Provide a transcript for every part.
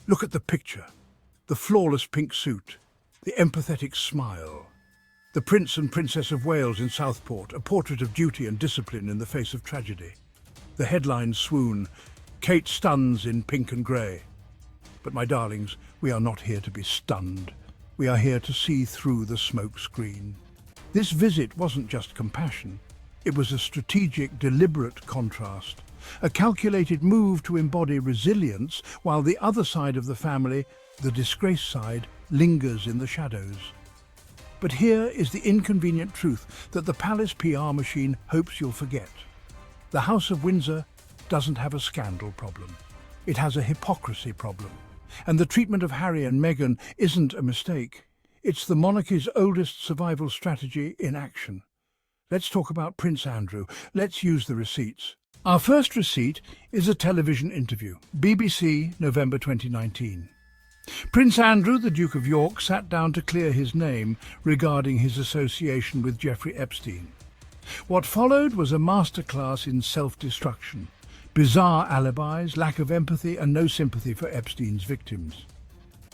Look at the picture. The flawless pink suit, the empathetic smile. The Prince and Princess of Wales in Southport, a portrait of duty and discipline in the face of tragedy. The headlines swoon, Kate stuns in pink and grey. But my darlings, we are not here to be stunned. We are here to see through the smoke screen. This visit wasn't just compassion. It was a strategic, deliberate contrast. A calculated move to embody resilience, while the other side of the family, the disgraced side, lingers in the shadows. But here is the inconvenient truth that the palace PR machine hopes you'll forget. The House of Windsor doesn't have a scandal problem. It has a hypocrisy problem. And the treatment of Harry and Meghan isn't a mistake. It's the monarchy's oldest survival strategy in action. Let's talk about Prince Andrew. Let's use the receipts. Our first receipt is a television interview, BBC, November 2019. Prince Andrew, the Duke of York, sat down to clear his name regarding his association with Jeffrey Epstein. What followed was a masterclass in self-destruction, bizarre alibis, lack of empathy and no sympathy for Epstein's victims.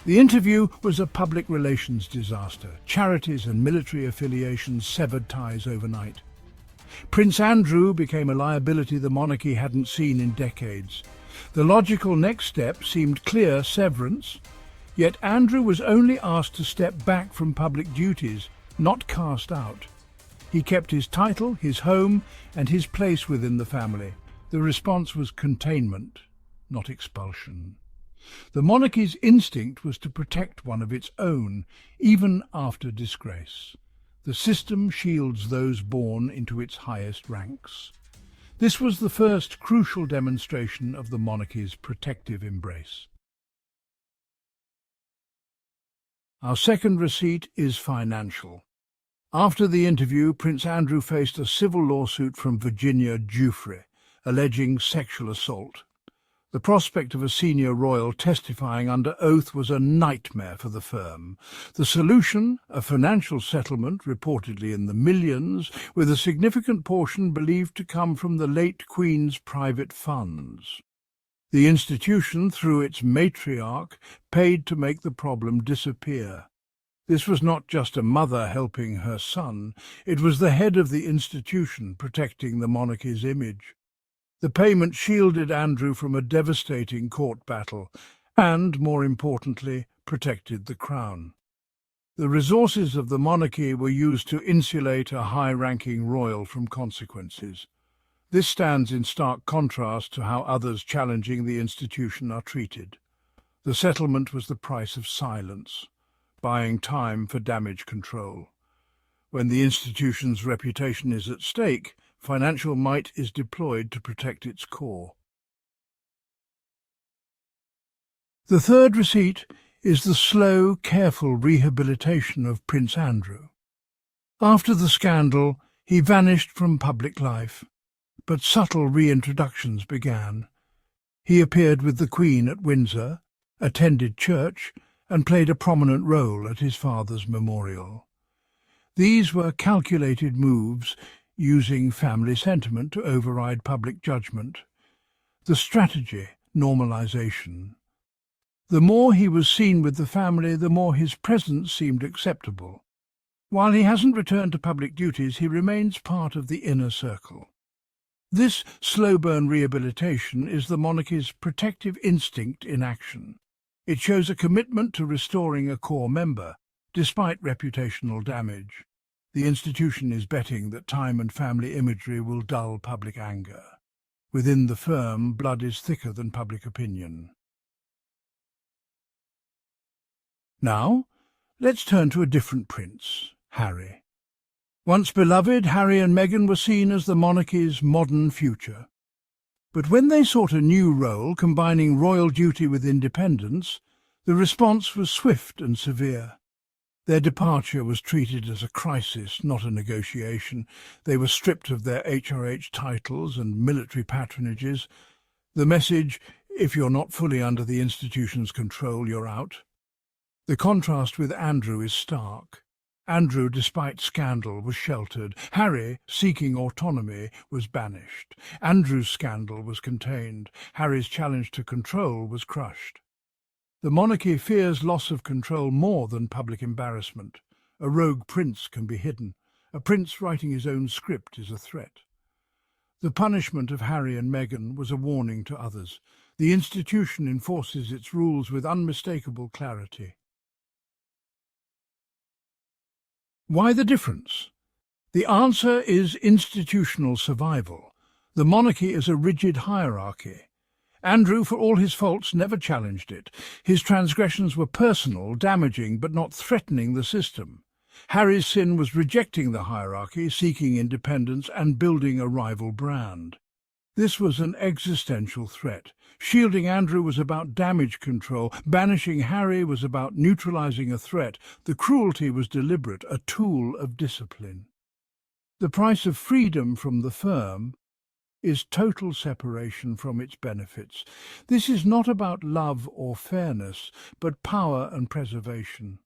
The interview was a public relations disaster. Charities and military affiliations severed ties overnight. Prince Andrew became a liability the monarchy hadn't seen in decades. The logical next step seemed clear: severance. Yet Andrew was only asked to step back from public duties, not cast out. He kept his title, his home, and his place within the family. The response was containment, not expulsion. The monarchy's instinct was to protect one of its own, even after disgrace. The system shields those born into its highest ranks. This was the first crucial demonstration of the monarchy's protective embrace. Our second receipt is financial. After the interview, Prince Andrew faced a civil lawsuit from Virginia Giuffre, alleging sexual assault. The prospect of a senior royal testifying under oath was a nightmare for the firm. The solution, a financial settlement reportedly in the millions, with a significant portion believed to come from the late Queen's private funds. The institution, through its matriarch, paid to make the problem disappear. This was not just a mother helping her son, it was the head of the institution protecting the monarchy's image. The payment shielded Andrew from a devastating court battle and, more importantly, protected the crown. The resources of the monarchy were used to insulate a high-ranking royal from consequences. This stands in stark contrast to how others challenging the institution are treated. The settlement was the price of silence, buying time for damage control. When the institution's reputation is at stake, financial might is deployed to protect its core. The third receipt is the slow, careful rehabilitation of Prince Andrew. After the scandal, he vanished from public life, but subtle reintroductions began. He appeared with the Queen at Windsor, attended church, and played a prominent role at his father's memorial. These were calculated moves, using family sentiment to override public judgment. The strategy, normalization. The more he was seen with the family, the more his presence seemed acceptable. While he hasn't returned to public duties, he remains part of the inner circle. This slow-burn rehabilitation is the monarchy's protective instinct in action. It shows a commitment to restoring a core member, despite reputational damage. The institution is betting that time and family imagery will dull public anger. Within the firm, blood is thicker than public opinion. Now, let's turn to a different prince, Harry. Once beloved, Harry and Meghan were seen as the monarchy's modern future. But when they sought a new role, combining royal duty with independence, the response was swift and severe. Their departure was treated as a crisis, not a negotiation. They were stripped of their HRH titles and military patronages. The message, if you're not fully under the institution's control, you're out. The contrast with Andrew is stark. Andrew, despite scandal, was sheltered. Harry, seeking autonomy, was banished. Andrew's scandal was contained. Harry's challenge to control was crushed. The monarchy fears loss of control more than public embarrassment. A rogue prince can be hidden. A prince writing his own script is a threat. The punishment of Harry and Meghan was a warning to others. The institution enforces its rules with unmistakable clarity. Why the difference? The answer is institutional survival. The monarchy is a rigid hierarchy. Andrew, for all his faults, never challenged it. His transgressions were personal, damaging, but not threatening the system. Harry's sin was rejecting the hierarchy, seeking independence, and building a rival brand. This was an existential threat. Shielding Andrew was about damage control. Banishing Harry was about neutralizing a threat. The cruelty was deliberate, a tool of discipline. The price of freedom from the firm is total separation from its benefits. This is not about love or fairness, but power and preservation.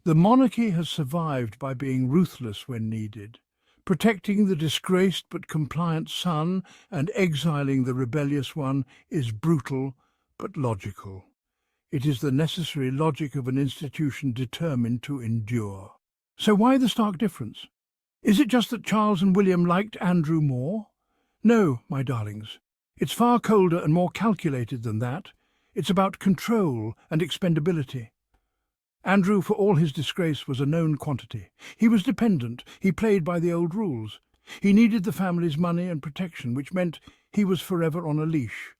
The monarchy has survived by being ruthless when needed. Protecting the disgraced but compliant son and exiling the rebellious one is brutal but logical. It is the necessary logic of an institution determined to endure. So why the stark difference? Is it just that Charles and William liked Andrew more? No, my darlings. It's far colder and more calculated than that. It's about control and expendability. Andrew, for all his disgrace, was a known quantity. He was dependent. He played by the old rules. He needed the family's money and protection, which meant he was forever on a leash.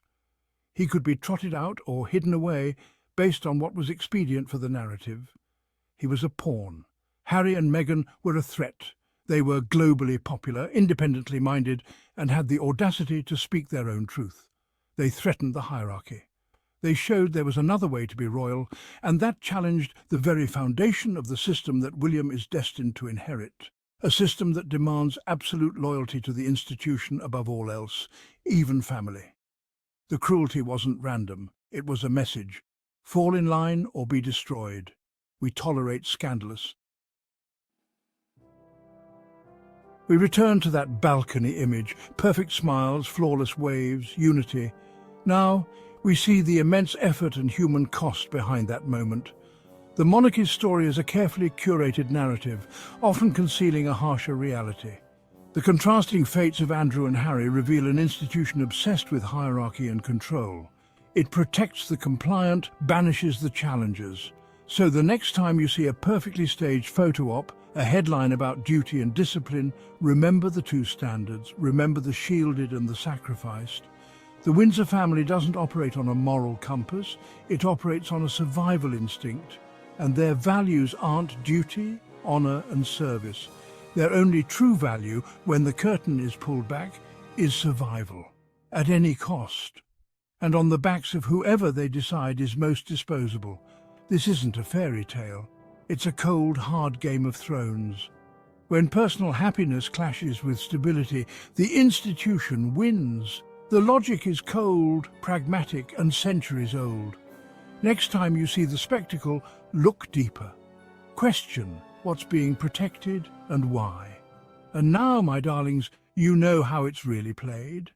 He could be trotted out or hidden away based on what was expedient for the narrative. He was a pawn. Harry and Meghan were a threat. They were globally popular, independently minded, and had the audacity to speak their own truth. They threatened the hierarchy. They showed there was another way to be royal, and that challenged the very foundation of the system that William is destined to inherit, a system that demands absolute loyalty to the institution above all else, even family. The cruelty wasn't random. It was a message. Fall in line or be destroyed. We tolerate scandalous. We return to that balcony image, perfect smiles, flawless waves, unity. Now, we see the immense effort and human cost behind that moment. The monarchy's story is a carefully curated narrative, often concealing a harsher reality. The contrasting fates of Andrew and Harry reveal an institution obsessed with hierarchy and control. It protects the compliant, banishes the challengers. So the next time you see a perfectly staged photo op, a headline about duty and discipline, remember the two standards, remember the shielded and the sacrificed. The Windsor family doesn't operate on a moral compass, it operates on a survival instinct, and their values aren't duty, honor, and service. Their only true value, when the curtain is pulled back, is survival, at any cost, and on the backs of whoever they decide is most disposable. This isn't a fairy tale. It's a cold, hard Game of Thrones. When personal happiness clashes with stability, the institution wins. The logic is cold, pragmatic, and centuries old. Next time you see the spectacle, look deeper. Question what's being protected and why. And now, my darlings, you know how it's really played.